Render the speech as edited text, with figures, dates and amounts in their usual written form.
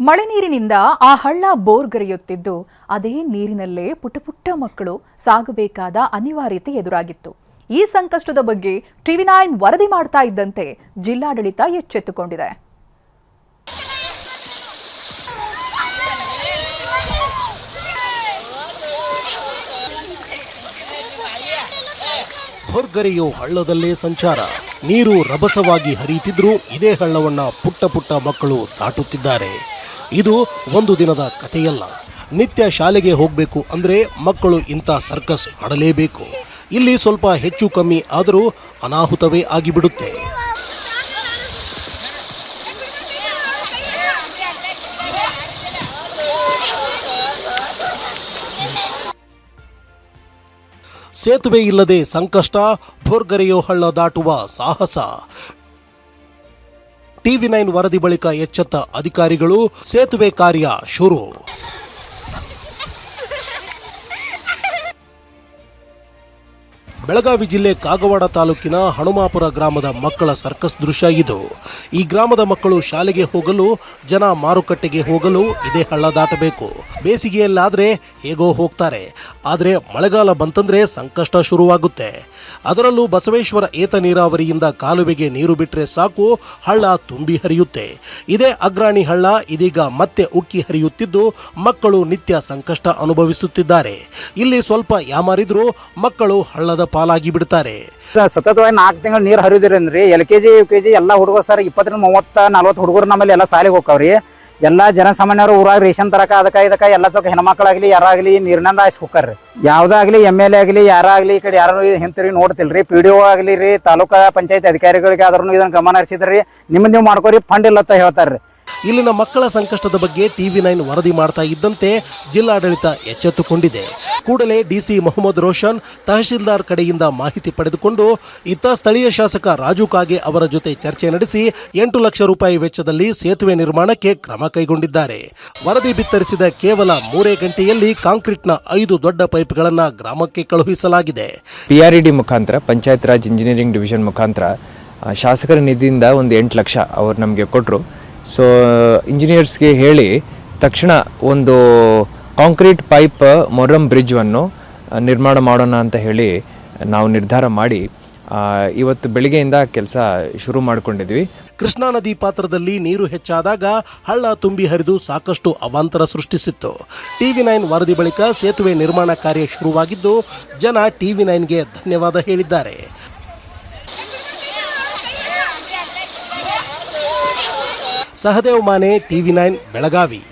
ಮಳೆ ನೀರಿನಿಂದ ಆ ಹಳ್ಳ ಬೋರ್ಗರೆಯುತ್ತಿದ್ದು ಅದೇ ನೀರಿನಲ್ಲೇ ಪುಟ್ಟ ಮಕ್ಕಳು ಸಾಗಬೇಕಾದ ಅನಿವಾರ್ಯತೆ ಎದುರಾಗಿತ್ತು. ಈ ಸಂಕಷ್ಟದ ಬಗ್ಗೆ ಟಿವಿ9 ವರದಿ ಮಾಡ್ತಾ ಇದ್ದಂತೆ ಜಿಲ್ಲಾಡಳಿತ ಎಚ್ಚೆತ್ತುಕೊಂಡಿದೆ. ಬೋರ್ಗರೆಯೋ ಹಳ್ಳದಲ್ಲೇ ಸಂಚಾರ. ನೀರು ರಭಸವಾಗಿ ಹರಿಯುತ್ತಿದ್ರೂ ಇದೇ ಹಳ್ಳವನ್ನ ಪುಟ್ಟ ಮಕ್ಕಳು ದಾಟುತ್ತಿದ್ದಾರೆ. ಇದು ಒಂದು ದಿನದ ಕಥೆಯಲ್ಲ. ನಿತ್ಯ ಶಾಲೆಗೆ ಹೋಗಬೇಕು ಅಂದರೆ ಮಕ್ಕಳು ಇಂಥ ಸರ್ಕಸ್ ಮಾಡಲೇಬೇಕು. ಇಲ್ಲಿ ಸ್ವಲ್ಪ ಹೆಚ್ಚು ಕಮ್ಮಿ ಆದರೂ ಅನಾಹುತವೇ ಆಗಿಬಿಡುತ್ತೆ. ಸೇತುವೆ ಇಲ್ಲದೆ ಸಂಕಷ್ಟ, ಬೋರ್ಗರೆಯೋ ಹಳ್ಳ ದಾಟುವ ಸಾಹಸ. ಟಿವಿ9 ವರದಿ ಬಳಿಕ ಎಚ್ಚೆತ್ತ ಅಧಿಕಾರಿಗಳು, ಸೇತುವೆ ಕಾರ್ಯ ಶುರು. ಬೆಳಗಾವಿ ಜಿಲ್ಲೆ ಕಾಗವಾಡ ತಾಲೂಕಿನ ಹನುಮಾಪುರ ಗ್ರಾಮದ ಮಕ್ಕಳ ಸರ್ಕಸ್ ದೃಶ್ಯ ಇದು. ಈ ಗ್ರಾಮದ ಮಕ್ಕಳು ಶಾಲೆಗೆ ಹೋಗಲು, ಜನ ಮಾರುಕಟ್ಟೆಗೆ ಹೋಗಲು ಇದೇ ಹಳ್ಳ ದಾಟಬೇಕು. ಬೇಸಿಗೆಯಲ್ಲಾದರೆ ಹೇಗೋ ಹೋಗ್ತಾರೆ, ಆದರೆ ಮಳೆಗಾಲ ಬಂತಂದ್ರೆ ಸಂಕಷ್ಟ ಶುರುವಾಗುತ್ತೆ. ಅದರಲ್ಲೂ ಬಸವೇಶ್ವರ ಏತ ನೀರಾವರಿಯಿಂದ ಕಾಲುವೆಗೆ ನೀರು ಬಿಟ್ಟರೆ ಸಾಕು, ಹಳ್ಳ ತುಂಬಿ ಹರಿಯುತ್ತೆ. ಇದೇ ಅಗ್ರಾಣಿ ಹಳ್ಳ ಇದೀಗ ಮತ್ತೆ ಉಕ್ಕಿ ಹರಿಯುತ್ತಿದ್ದು ಮಕ್ಕಳು ನಿತ್ಯ ಸಂಕಷ್ಟ ಅನುಭವಿಸುತ್ತಿದ್ದಾರೆ. ಇಲ್ಲಿ ಸ್ವಲ್ಪ ಯಾಮಾರಿದ್ರೂ ಮಕ್ಕಳು ಹಳ್ಳದ ಪಾಲಾಗಿ ಬಿಡ್ತಾರೆ. ಸತತವಾಗಿ 4 ತಿಂಗಳು ನೀರು ಹರಿಯೋದ್ರಿ LKG UKG ಎಲ್ಲ ಹುಡುಗರು ಸರ್ 20 30 40 ಹುಡುಗರು ನಮ್ಮಲ್ಲಿ ಎಲ್ಲ ಶಾಲೆಗೆ ಹೋಗ್ತಾವ್ರಿ. ಎಲ್ಲ ಜನಸಾಮಾನ್ಯರು ಊರಾಗ ರೇಷನ್ ತರಕ ಅದಕ್ಕ ಎಲ್ಲ ಚೊಕ್ಕ ಹೆಣ್ಮಕ್ಳಾಗ್ಲಿ ಯಾರಾಗ್ಲಿ ನೀರಿನಿಂದ ಆಯ್ಸಿ ಹೋಗ್ತಾರ್ರಿ. ಯಾವ್ದಾಗ್ಲಿ MLA ಆಗಲಿ ಯಾರಾಗ್ಲಿ ಈ ಕಡೆ ಯಾರು ಹಿಂತಿರುಗಿ ನೋಡ್ತಿಲ್ರಿ. PDO ಆಗಲಿ ರೀ, ತಾಲೂಕಾ ಪಂಚಾಯತ್ ಅಧಿಕಾರಿಗಳಿಗೆ ಆದ್ರೂ ಇದನ್ನ ಗಮನ ಹರಿಸಿದ್ರಿ. ನಿಮ್ಮದು ನೀವು ಮಾಡ್ಕೋರಿ, ಫಂಡ್ ಇಲ್ಲ ಅಂತ ಹೇಳ್ತಾರ್ರಿ. ಇಲ್ಲಿನ ಮಕ್ಕಳ ಸಂಕಷ್ಟದ ಬಗ್ಗೆ ಟಿವಿ9 ವರದಿ ಮಾಡ್ತಾ ಇದ್ದಂತೆ ಜಿಲ್ಲಾಡಳಿತ ಎಚ್ಚೆತ್ತುಕೊಂಡಿದೆ. ಕೂಡಲೇ DC ಮೊಹಮ್ಮದ್ ರೋಷನ್ ತಹಶೀಲ್ದಾರ್ ಕಡೆಯಿಂದ ಮಾಹಿತಿ ಪಡೆದುಕೊಂಡು ಇತ್ತ ಸ್ಥಳೀಯ ಶಾಸಕ ರಾಜು ಕಾಗೆ ಅವರ ಜೊತೆ ಚರ್ಚೆ ನಡೆಸಿ 8 ಲಕ್ಷ ರೂಪಾಯಿ ವೆಚ್ಚದಲ್ಲಿ ಸೇತುವೆ ನಿರ್ಮಾಣಕ್ಕೆ ಕ್ರಮ ಕೈಗೊಂಡಿದ್ದಾರೆ. ವರದಿ ಬಿತ್ತರಿಸಿದ ಕೇವಲ 3 ಗಂಟೆಯಲ್ಲಿ ಕಾಂಕ್ರೀಟ್ನ 5 ದೊಡ್ಡ ಪೈಪ್ಗಳನ್ನು ಗ್ರಾಮಕ್ಕೆ ಕಳುಹಿಸಲಾಗಿದೆ. PRED ಮುಖಾಂತರ ಪಂಚಾಯತ್ ರಾಜ್ ಇಂಜಿನಿಯರಿಂಗ್ ಡಿವಿಷನ್ ಮುಖಾಂತರ ಶಾಸಕರ ನಿಧಿಯಿಂದ ಒಂದು 8 ಲಕ್ಷ ಅವರು ನಮಗೆ ಕೊಟ್ಟರು. ಸೊ ಇಂಜಿನಿಯರ್ಸ್ಗೆ ಹೇಳಿ ತಕ್ಷಣ ಒಂದು ಕಾಂಕ್ರೀಟ್ ಪೈಪ್ ಮೊರಂ ಬ್ರಿಡ್ಜನ್ನು ನಿರ್ಮಾಣ ಮಾಡೋಣ ಅಂತ ಹೇಳಿ ನಾವು ನಿರ್ಧಾರ ಮಾಡಿ ಇವತ್ತು ಬೆಳಿಗ್ಗೆಯಿಂದ ಕೆಲಸ ಶುರು ಮಾಡಿಕೊಂಡಿದ್ವಿ. ಕೃಷ್ಣಾ ನದಿ ಪಾತ್ರದಲ್ಲಿ ನೀರು ಹೆಚ್ಚಾದಾಗ ಹಳ್ಳ ತುಂಬಿ ಹರಿದು ಸಾಕಷ್ಟು ಅವಾಂತರ ಸೃಷ್ಟಿಸಿತ್ತು. ಟಿವಿ9 ವರದಿ ಬಳಿಕ ಸೇತುವೆ ನಿರ್ಮಾಣ ಕಾರ್ಯ ಶುರುವಾಗಿದ್ದು ಜನ ಟಿವಿ9ಗೆ ಧನ್ಯವಾದ ಹೇಳಿದ್ದಾರೆ. ಸಹದೇವ್ ಮಾನೆ, ಟಿವಿ9 ಬೆಳಗಾವಿ.